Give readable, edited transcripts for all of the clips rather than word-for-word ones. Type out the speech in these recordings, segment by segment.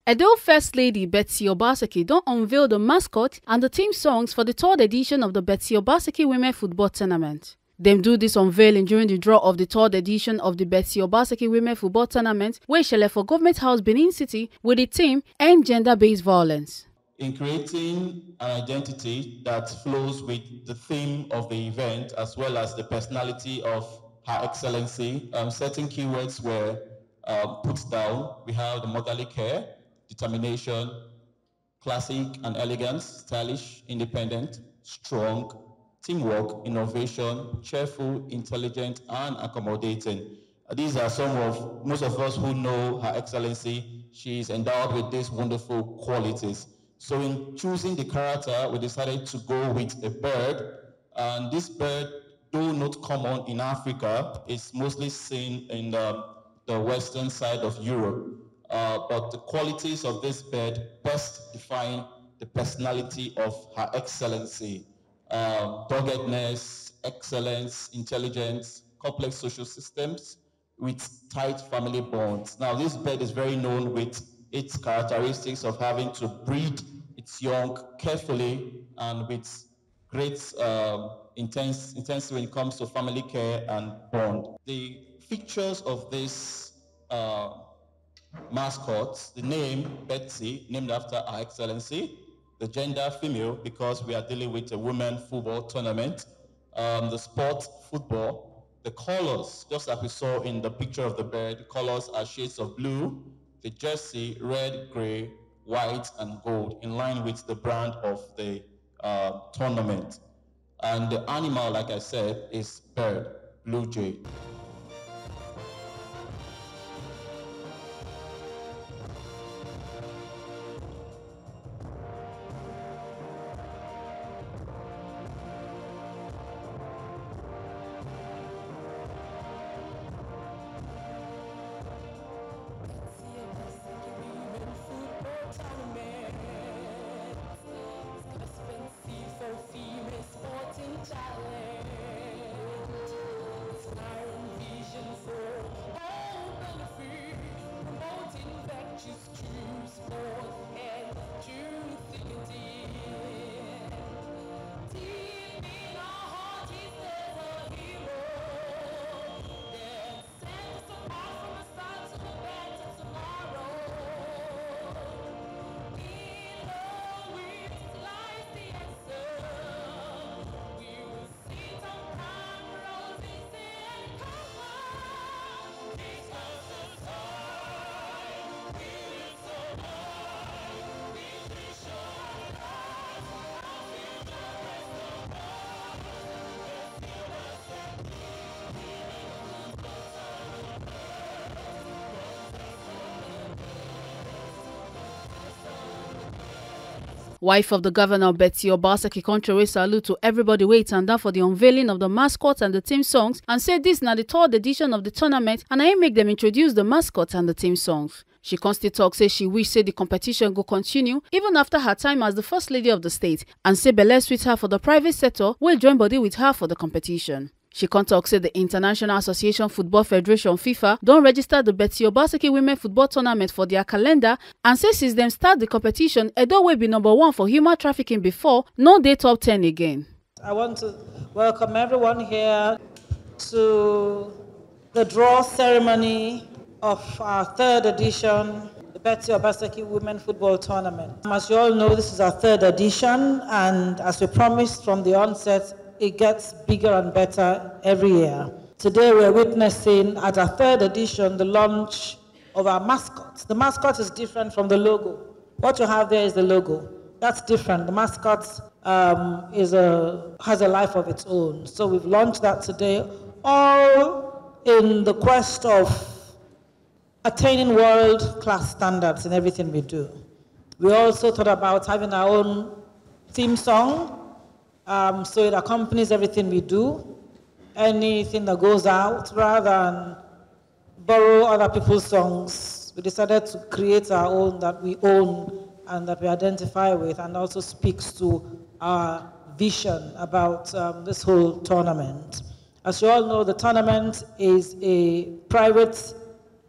Edo First Lady Betsy Obaseki don unveil the mascot and the theme songs for the third edition of the Betsy Obaseki Women Football Tournament. Dem do this unveiling during the draw of the third edition of the Betsy Obaseki Women Football Tournament wey shele for Government House, Benin City, with the theme End Gender-Based Violence. In creating an identity that flows with the theme of the event as well as the personality of Her Excellency, certain keywords were put down. We have the motherly care, determination, classic and elegance, stylish, independent, strong, teamwork, innovation, cheerful, intelligent, and accommodating. These are some of, most of us who know Her Excellency, she is endowed with these wonderful qualities. So in choosing the character, we decided to go with a bird, and this bird, though not common in Africa, is mostly seen in the western side of Europe. But the qualities of this bird best define the personality of Her Excellency. Doggedness, excellence, intelligence, complex social systems with tight family bonds. Now, this bird is very known with its characteristics of having to breed its young carefully and with great intensity when it comes to family care and bond. The features of this mascot, the name Betsy, named after Her Excellency, the gender female because we are dealing with a women football tournament, the sport football, the colors, just like we saw in the picture of the bird, the colors are shades of blue, the jersey red, gray, white, and gold, in line with the brand of the tournament. And the animal, like I said, is bird, blue jay. Wife of the governor, Betsy Obaseki, contrary salute to everybody waiting down for the unveiling of the mascot and the theme songs and said this na the third edition of the tournament and I make them introduce the mascot and the theme songs. She constantly talks, say she wish say the competition go continue even after her time as the first lady of the state and say belle sweet her for the private sector will join body with her for the competition. She talk say the International Association Football Federation FIFA don't register the Betsy Obaseki Women Football Tournament for their calendar and say since them start the competition, Edo will be #1 for human trafficking before, no day top 10 again. I want to welcome everyone here to the draw ceremony of our third edition, the Betsy Obaseki Women Football Tournament. As you all know, this is our third edition, and as we promised from the onset, it gets bigger and better every year. Today we're witnessing at our third edition the launch of our mascot. The mascot is different from the logo. What you have there is the logo. That's different. The mascot has a life of its own. So we've launched that today, all in the quest of attaining world-class standards in everything we do. We also thought about having our own theme song, so it accompanies everything we do. Anything that goes out, rather than borrow other people's songs, we decided to create our own that we own and that we identify with, and also speaks to our vision about this whole tournament. As you all know, the tournament is a private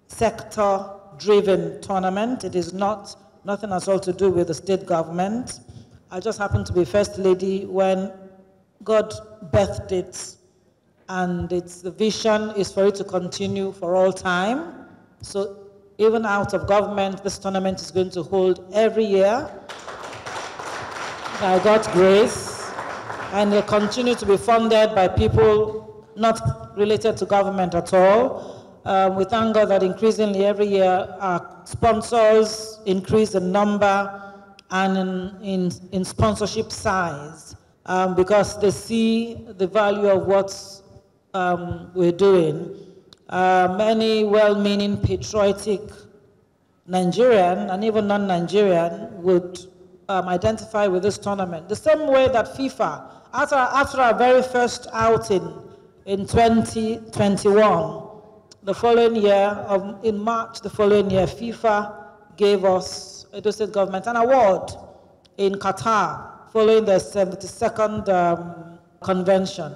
sector driven tournament. It is nothing at all to do with the state government. I just happened to be First Lady when God birthed it, and the vision is for it to continue for all time. So even out of government, this tournament is going to hold every year by God's grace, and will continue to be funded by people not related to government at all. We thank God that increasingly every year our sponsors increase in number and in sponsorship size, because they see the value of what we're doing. Many well-meaning, patriotic Nigerian and even non-Nigerian would identify with this tournament. The same way that FIFA, after our very first outing in 2021, the following year, in March the following year, FIFA gave us, Edo State government, an award in Qatar following the 72nd convention.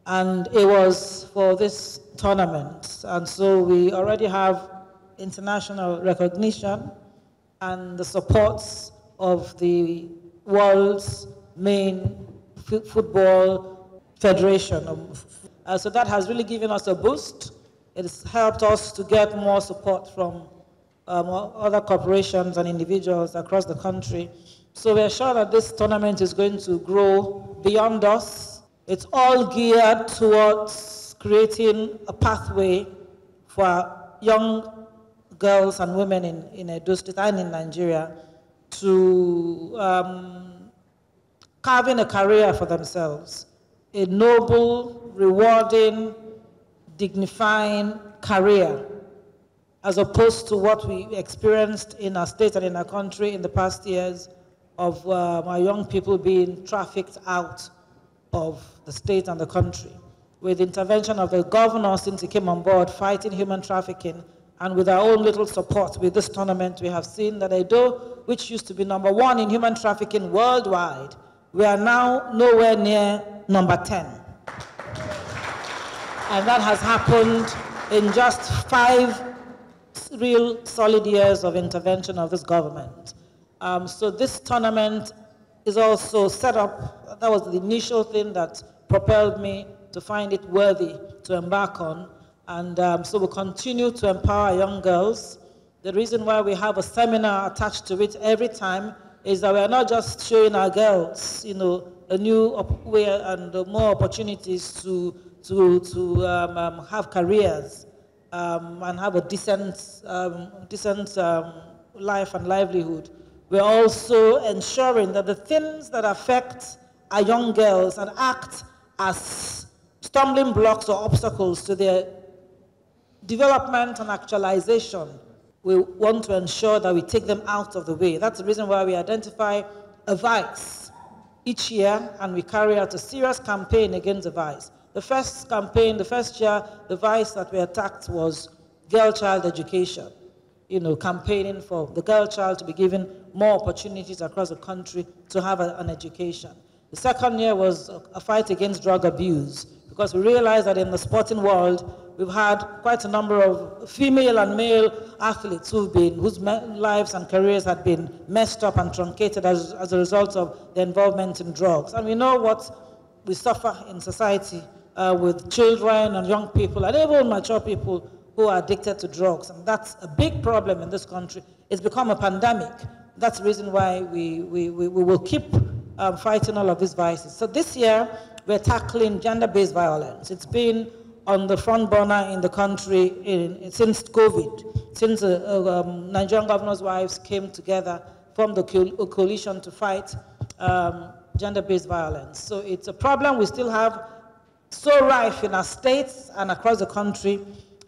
And it was for this tournament. And so we already have international recognition and the support of the world's main football federation. So that has really given us a boost. It has helped us to get more support from other corporations and individuals across the country. So we're sure that this tournament is going to grow beyond us. It's all geared towards creating a pathway for young girls and women in Edo State and in Nigeria to carving a career for themselves, a noble, rewarding, dignifying career, as opposed to what we experienced in our state and in our country in the past years of our young people being trafficked out of the state and the country. With the intervention of the governor since he came on board fighting human trafficking, and with our own little support with this tournament, we have seen that Edo, which used to be #1 in human trafficking worldwide, we are now nowhere near #10. And that has happened in just 5 real solid years of intervention of this government. So this tournament is also set up, that was the initial thing that propelled me to find it worthy to embark on. And so we'll continue to empower young girls. The reason why we have a seminar attached to it every time is that we are not just showing our girls, a new way and more opportunities to have careers and have a decent life and livelihood. We're also ensuring that the things that affect our young girls and act as stumbling blocks or obstacles to their development and actualization, we want to ensure that we take them out of the way. That's the reason why we identify a vice each year, and we carry out a serious campaign against the vice. The first campaign, the first year, the vice that we attacked was girl-child education. Campaigning for the girl child to be given more opportunities across the country to have an education. The second year was a fight against drug abuse, because we realized that in the sporting world, we've had quite a number of female and male athletes whose lives and careers had been messed up and truncated as a result of their involvement in drugs. And we know what we suffer in society with children and young people and even mature people who are addicted to drugs. And that's a big problem in this country. It's become a pandemic. That's the reason why we will keep fighting all of these vices. So this year, we're tackling gender-based violence. It's been on the front burner in the country since COVID, since Nigerian governors' wives came together, formed a coalition to fight gender-based violence. So it's a problem we still have so rife in our states and across the country,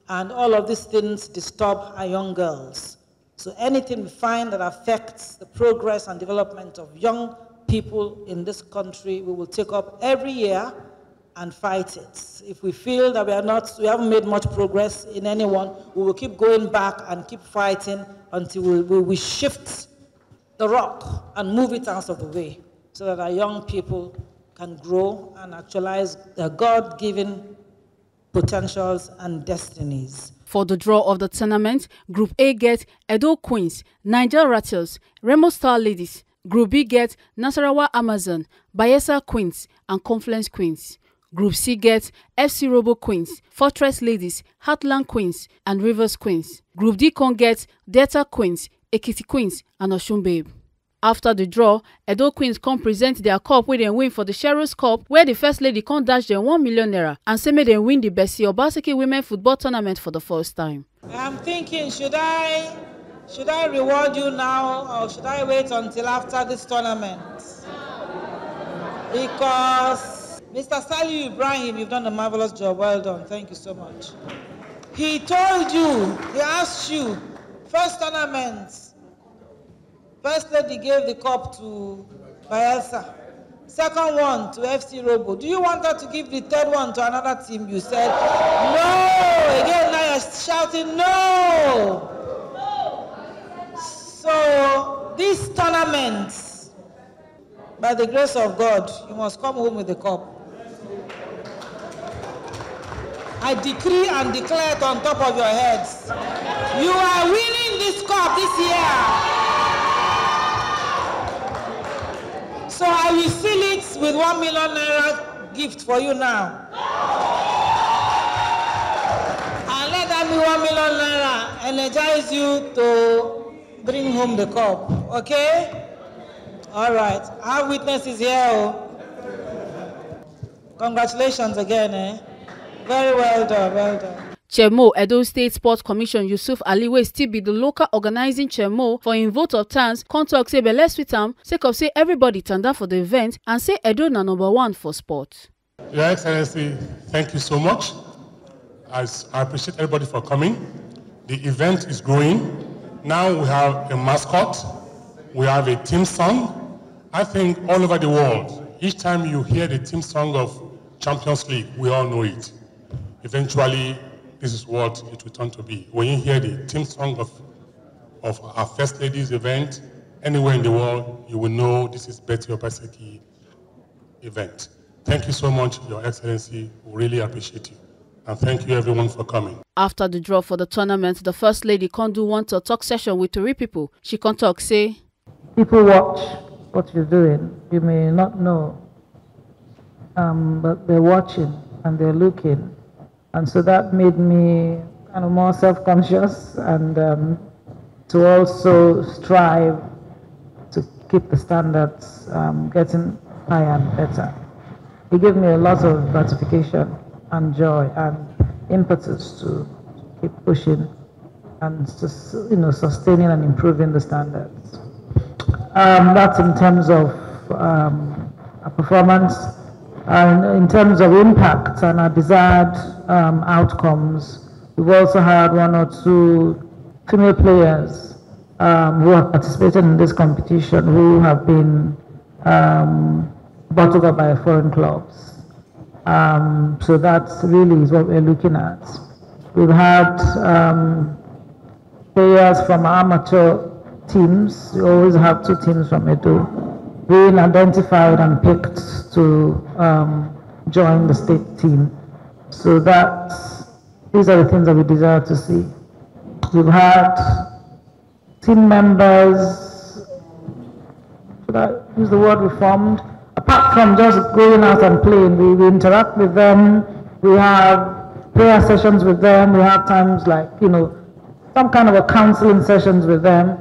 and all of these things disturb our young girls. So anything we find that affects the progress and development of young people in this country, we will take up every year and fight it. If we feel that we haven't made much progress in anyone, we will keep going back and keep fighting until we shift the rock and move it out of the way, so that our young people can grow and actualize their God-given potentials and destinies. For the draw of the tournament, Group A gets Edo Queens, Niger Rattles, Remo Star Ladies. Group B gets Nasarawa Amazon, Bayelsa Queens, and Confluence Queens. Group C gets FC Robo Queens, Fortress Ladies, Heartland Queens, and Rivers Queens. Group D gets Delta Queens, Ekiti Queens, and Osun Babe. After the draw, Edo Queens come present their cup wey dem win for the Sheroes Cup, where the First Lady come dash dem ₦1 million and say make dem win the Betsy Obaseki Women Football Tournament for the first time. I'm thinking, should I reward you now or should I wait until after this tournament? Because Mr. Saliu Ibrahim, you've done a marvelous job. Well done. Thank you so much. He told you, he asked you, first tournament, First Lady gave the cup to Bayelsa. Second one to FC Robo. Do you want her to give the third one to another team? You said, no! Again, now you're shouting, no! So, this tournament, by the grace of God, you must come home with the cup. I decree and declare it on top of your heads. You are winning this cup this year. So I will seal it with ₦1 million gift for you now. And let that be ₦1 million energize you to bring home the cup. Okay? All right. I have witnesses here. Oh. Congratulations again. Very well done. Well done. Chairmo Edo State Sports Commission Yusuf Ali wey still be the local organizing chairmo for in vote of thanks come talk say belle sweet am sake of say everybody turned up for the event and say Edo na #1 for sport. Your Excellency, thank you so much. I appreciate everybody for coming. The event is growing. Now we have a mascot. We have a team song. I think all over the world, each time you hear the team song of Champions League, we all know it. Eventually, this is what it will turn to be. When you hear the team song of our First Ladies event, anywhere in the world, you will know this is Betsy Obaseki event. Thank you so much, Your Excellency. We really appreciate you. And thank you everyone for coming. After the draw for the tournament, the First Lady can't do one talk session with 3 people. She can't talk, say, people watch what you're doing. You may not know, but they're watching and they're looking. And so that made me kind of more self-conscious and to also strive to keep the standards getting higher and better. It gave me a lot of gratification and joy and impetus to keep pushing and just, sustaining and improving the standards. That's in terms of our performance. In terms of impact and our desired outcomes, we've also had 1 or 2 female players who have participated in this competition who have been bottled up by foreign clubs. So that really is what we're looking at. We've had players from amateur teams. We always have 2 teams from Edo being identified and picked to join the state team. So these are the things that we desire to see. We've had team members, should I use the word reformed? Apart from just going out and playing, we interact with them, we have prayer sessions with them, we have times like, some kind of a counseling sessions with them.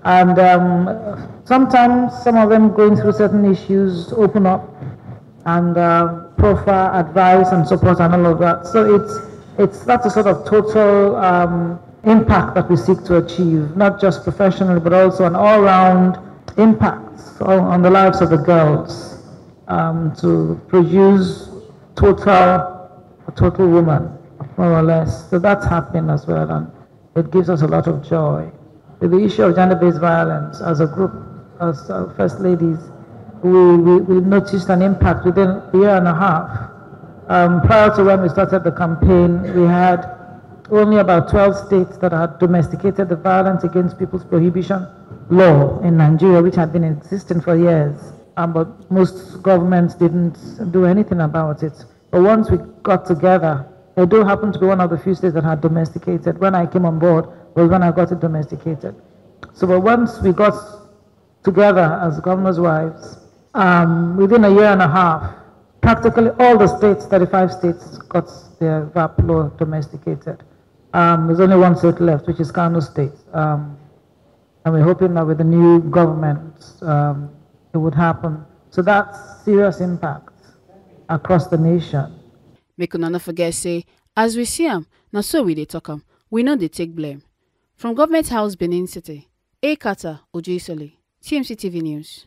And sometimes some of them going through certain issues open up and proffer advice and support and all of that. So that's a sort of total impact that we seek to achieve, not just professionally, but also an all-round impact on the lives of the girls, to produce a total woman, more or less. So that's happening as well, and it gives us a lot of joy. With the issue of gender-based violence, as a group, as First Ladies, we noticed an impact within a year and a half. Prior to when we started the campaign, we had only about 12 states that had domesticated the Violence Against People's Prohibition law in Nigeria, which had been existing for years. But most governments didn't do anything about it. But once we got together Edo happened to be one of the few states that had domesticated. When I came on board was when I got it domesticated. So but once we got together as governors' wives, within a year and a half, practically all the states, 35 states, got their VAP law domesticated. There's only one state left, which is Kano State. And we're hoping that with the new government, it would happen. So that's serious impact across the nation. Make una no forget say, as we see am, na so we dey talk am. We know they take blame. From Government House, Benin City, A. Carter Ojuisoli, TMC TV News.